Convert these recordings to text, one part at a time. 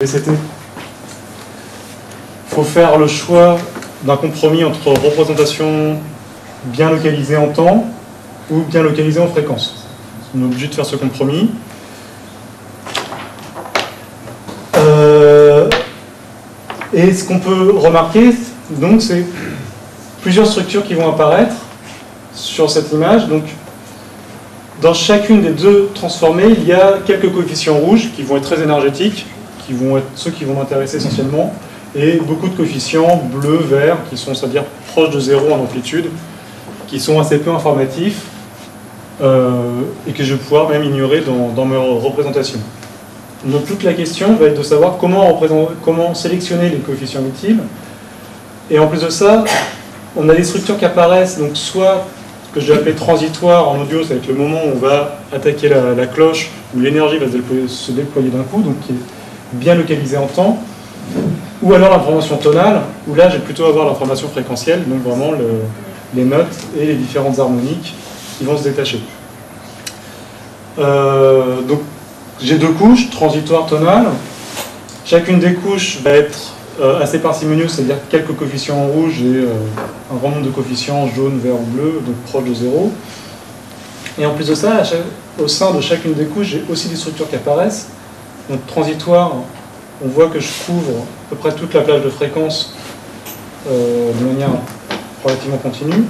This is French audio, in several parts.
DCT. Il faut faire le choix d'un compromis entre représentation bien localisée en temps ou bien localisée en fréquence. On est obligé de faire ce compromis. Et ce qu'on peut remarquer, donc, c'est plusieurs structures qui vont apparaître sur cette image. Donc, dans chacune des deux transformées, il y a quelques coefficients rouges qui vont être très énergétiques, qui vont être ceux qui vont m'intéresser essentiellement, et beaucoup de coefficients bleus, verts, qui sont, c'est-à-dire proches de 0 en amplitude, qui sont assez peu informatifs, et que je vais pouvoir même ignorer dans mes représentations. Donc toute la question va être de savoir comment sélectionner les coefficients utiles. Et en plus de ça, on a des structures qui apparaissent, donc soit ce que je vais appeler transitoire en audio, c'est avec le moment où on va attaquer la cloche, où l'énergie va se déployer d'un coup, donc qui est bien localisée en temps, ou alors l'information tonale, où là je vais plutôt avoir l'information fréquentielle, donc vraiment les notes et les différentes harmoniques qui vont se détacher. Donc j'ai deux couches, transitoire, tonale. Chacune des couches va être assez parcimonieuse, c'est-à-dire quelques coefficients en rouge et un grand nombre de coefficients jaune, vert ou bleu, donc proche de 0. Et en plus de ça, au sein de chacune des couches, j'ai aussi des structures qui apparaissent. Donc transitoire, on voit que je couvre à peu près toute la plage de fréquence de manière relativement continue.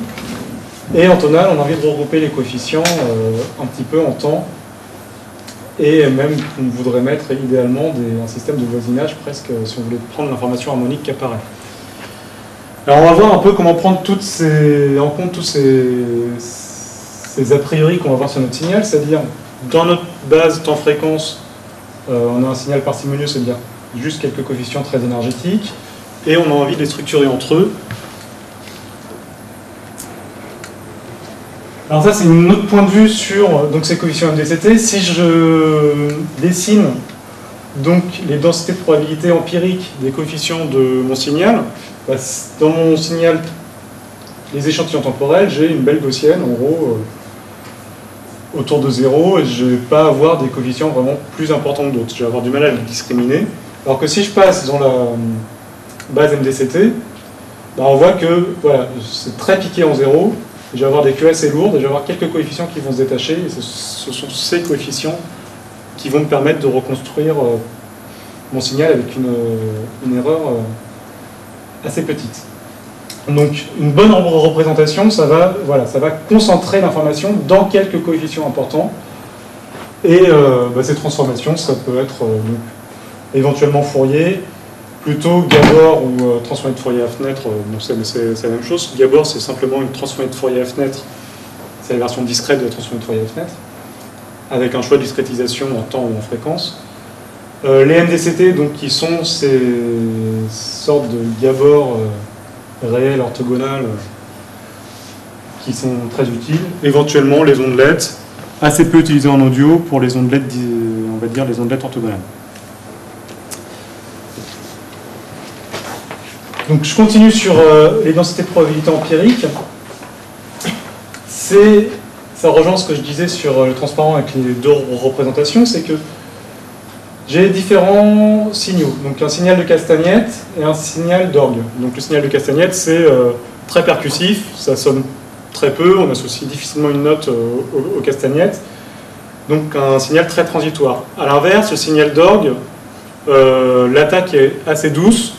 Et en tonale, on a envie de regrouper les coefficients un petit peu en temps. Et même, on voudrait mettre idéalement un système de voisinage presque, si on voulait prendre l'information harmonique qui apparaît. Alors on va voir un peu comment prendre en compte tous ces a priori qu'on va voir sur notre signal, c'est-à-dire dans notre base temps-fréquence, on a un signal parcimonieux, c'est-à-dire juste quelques coefficients très énergétiques, et on a envie de les structurer entre eux. Alors ça, c'est un autre point de vue sur donc, ces coefficients MDCT. Si je dessine donc, les densités de probabilité empiriques des coefficients de mon signal, bah, dans mon signal, les échantillons temporels, j'ai une belle gaussienne, en gros, autour de 0, et je ne vais pas avoir des coefficients vraiment plus importants que d'autres. Je vais avoir du mal à les discriminer. Alors que si je passe dans la base MDCT, bah, on voit que voilà, c'est très piqué en 0, je vais avoir des queues assez lourdes, et je vais avoir quelques coefficients qui vont se détacher, et ce sont ces coefficients qui vont me permettre de reconstruire mon signal avec une erreur assez petite. Donc une bonne représentation, ça va concentrer l'information dans quelques coefficients importants, et ces transformations, ça peut être éventuellement Fourier, plutôt Gabor ou transformée de Fourier à fenêtre, c'est la même chose. Gabor, c'est simplement une transformée de Fourier à fenêtre, c'est la version discrète de la transformée de Fourier à fenêtre, avec un choix de discrétisation en temps ou en fréquence. Les MDCT, donc, qui sont ces sortes de Gabor réels, orthogonales, qui sont très utiles. Éventuellement, les ondelettes, assez peu utilisées en audio pour les ondelettes, on va dire les ondelettes orthogonales. Donc je continue sur les densités de probabilité empirique. Ça rejoint ce que je disais sur le transparent avec les deux représentations, c'est que j'ai différents signaux. Donc un signal de castagnette et un signal d'orgue. Donc le signal de castagnette, c'est très percussif, ça sonne très peu, on associe difficilement une note aux castagnettes. Donc un signal très transitoire. A l'inverse, le signal d'orgue, l'attaque est assez douce,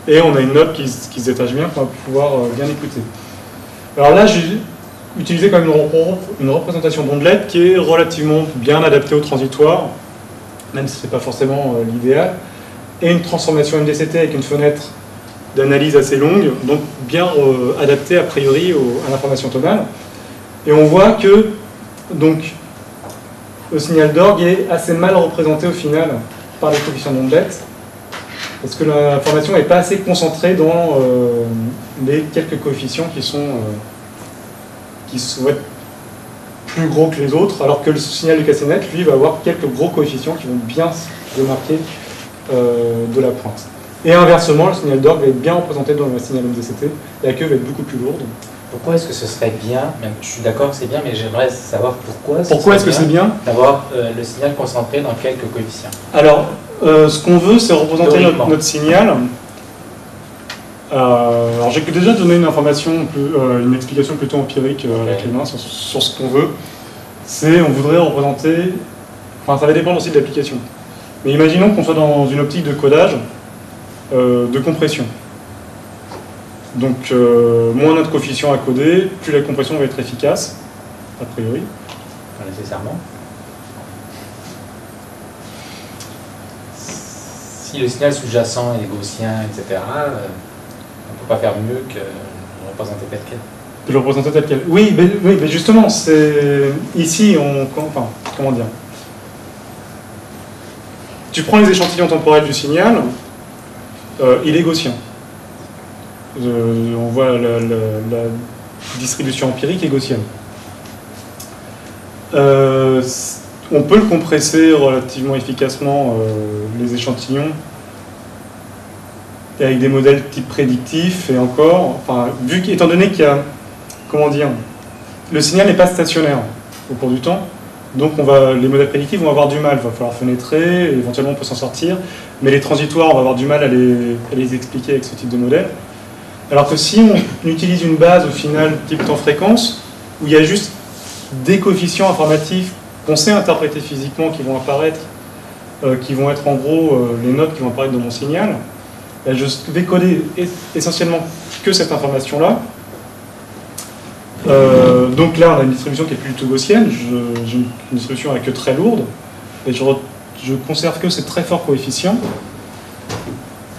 et on a une note qui se détache bien pour pouvoir bien écouter. Alors là, j'ai utilisé quand même une représentation d'ondelette qui est relativement bien adaptée au transitoire, même si ce n'est pas forcément l'idéal, et une transformation MDCT avec une fenêtre d'analyse assez longue, donc bien adaptée a priori à l'information tonale. Et on voit que donc, le signal d'orgue est assez mal représenté au final par les coefficients d'ondelette, parce que l'information n'est pas assez concentrée dans les quelques coefficients qui vont être plus gros que les autres, alors que le signal de castagnette, lui, va avoir quelques gros coefficients qui vont bien se démarquer de la pointe. Et inversement, le signal d'orgue va être bien représenté dans le signal MDCT, et la queue va être beaucoup plus lourde. Pourquoi est-ce que ce serait bien, même je suis d'accord que c'est bien, mais j'aimerais savoir pourquoi est-ce que c'est bien d'avoir le signal concentré dans quelques coefficients? Alors, Ce qu'on veut, c'est représenter notre signal. Alors j'ai déjà donné une information, une explication plutôt empirique avec les mains sur ce qu'on veut. On voudrait représenter, enfin ça va dépendre aussi de l'application. Mais imaginons qu'on soit dans une optique de codage, de compression. Donc moins notre coefficient à coder, plus la compression va être efficace, a priori. Pas nécessairement. Si le signal sous-jacent est gaussien, etc., on ne peut pas faire mieux que le représenter tel quel. De le représenter tel quel. Oui, mais justement, ici, enfin, comment dire, tu prends les échantillons temporels du signal, il est gaussien. On voit la distribution empirique est gaussienne. On peut le compresser relativement efficacement, les échantillons, avec des modèles type prédictif et encore, enfin, étant donné qu'il y a, comment dire, le signal n'est pas stationnaire au cours du temps, donc les modèles prédictifs vont avoir du mal, il va falloir fenêtrer, éventuellement on peut s'en sortir, mais les transitoires, on va avoir du mal à les expliquer avec ce type de modèle. Alors que si on utilise une base au final type temps-fréquence, où il y a juste des coefficients informatifs qu'on sait interpréter physiquement, qui vont apparaître, qui vont être en gros les notes qui vont apparaître dans mon signal, je vais coder essentiellement que cette information-là. Donc là, on a une distribution qui est plutôt gaussienne, j'ai une distribution avec très lourde, et je conserve que ces très forts coefficients.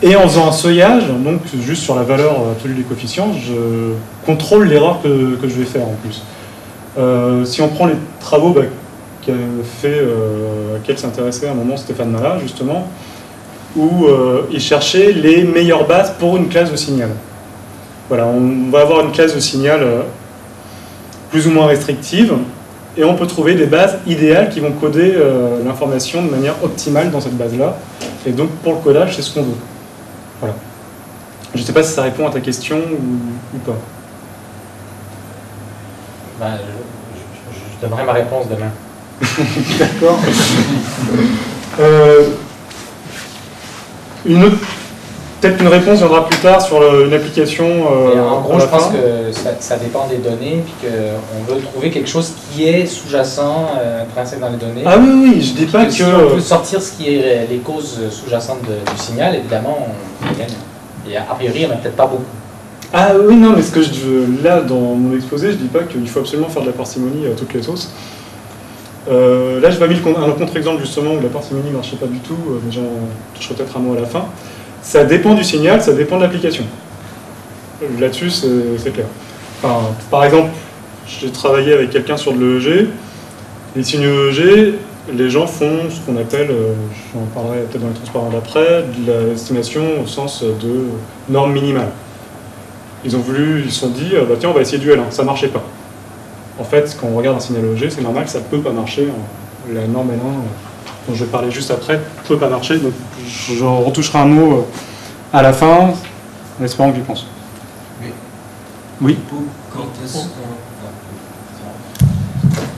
Et en faisant un seuillage, donc juste sur la valeur absolue des coefficients, je contrôle l'erreur que je vais faire en plus. Si on prend les travaux auxquels s'intéressait à un moment Stéphane Malat, justement, où il cherchait les meilleures bases pour une classe de signal. Voilà, on va avoir une classe de signal plus ou moins restrictive, et on peut trouver des bases idéales qui vont coder l'information de manière optimale dans cette base-là. Et donc, pour le codage, c'est ce qu'on veut. Voilà. Je ne sais pas si ça répond à ta question ou pas. Ben, je donnerai ma réponse demain. D'accord. Peut-être qu'une réponse viendra plus tard sur une application. En gros, je pense que ça dépend des données, puis qu'on veut trouver quelque chose qui est sous-jacent, intrinsèque dans les données. Ah oui, je dis pas que... Si on peut sortir ce qui est les causes sous-jacentes du signal, évidemment, on gagne. Et a priori, il n'y en a peut-être pas beaucoup. Ah oui, non, mais là, dans mon exposé, je dis pas qu'il faut absolument faire de la parcimonie à toutes les sauces. Là, je vais mettre un contre-exemple justement où la parcimonie ne marchait pas du tout, mais j'en toucherai peut-être un mot à la fin. Ça dépend du signal, ça dépend de l'application. Là-dessus, c'est clair. Enfin, par exemple, j'ai travaillé avec quelqu'un sur de l'EEG. Les signes EEG, les gens font ce qu'on appelle, j'en parlerai peut-être dans les transparents d'après, de l'estimation au sens de norme minimale. Ils se sont dit, bah, tiens, on va essayer du L1, ça ne marchait pas. En fait, quand on regarde un signal EEG, c'est normal que ça ne peut pas marcher. La norme L1, dont je vais parler juste après, ne peut pas marcher. Donc je retoucherai un mot à la fin, en espérant que tu penses. Oui.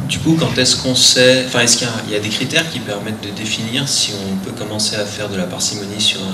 Du coup, quand est-ce qu'on sait... Enfin, est-ce qu'il y a des critères qui permettent de définir si on peut commencer à faire de la parcimonie sur un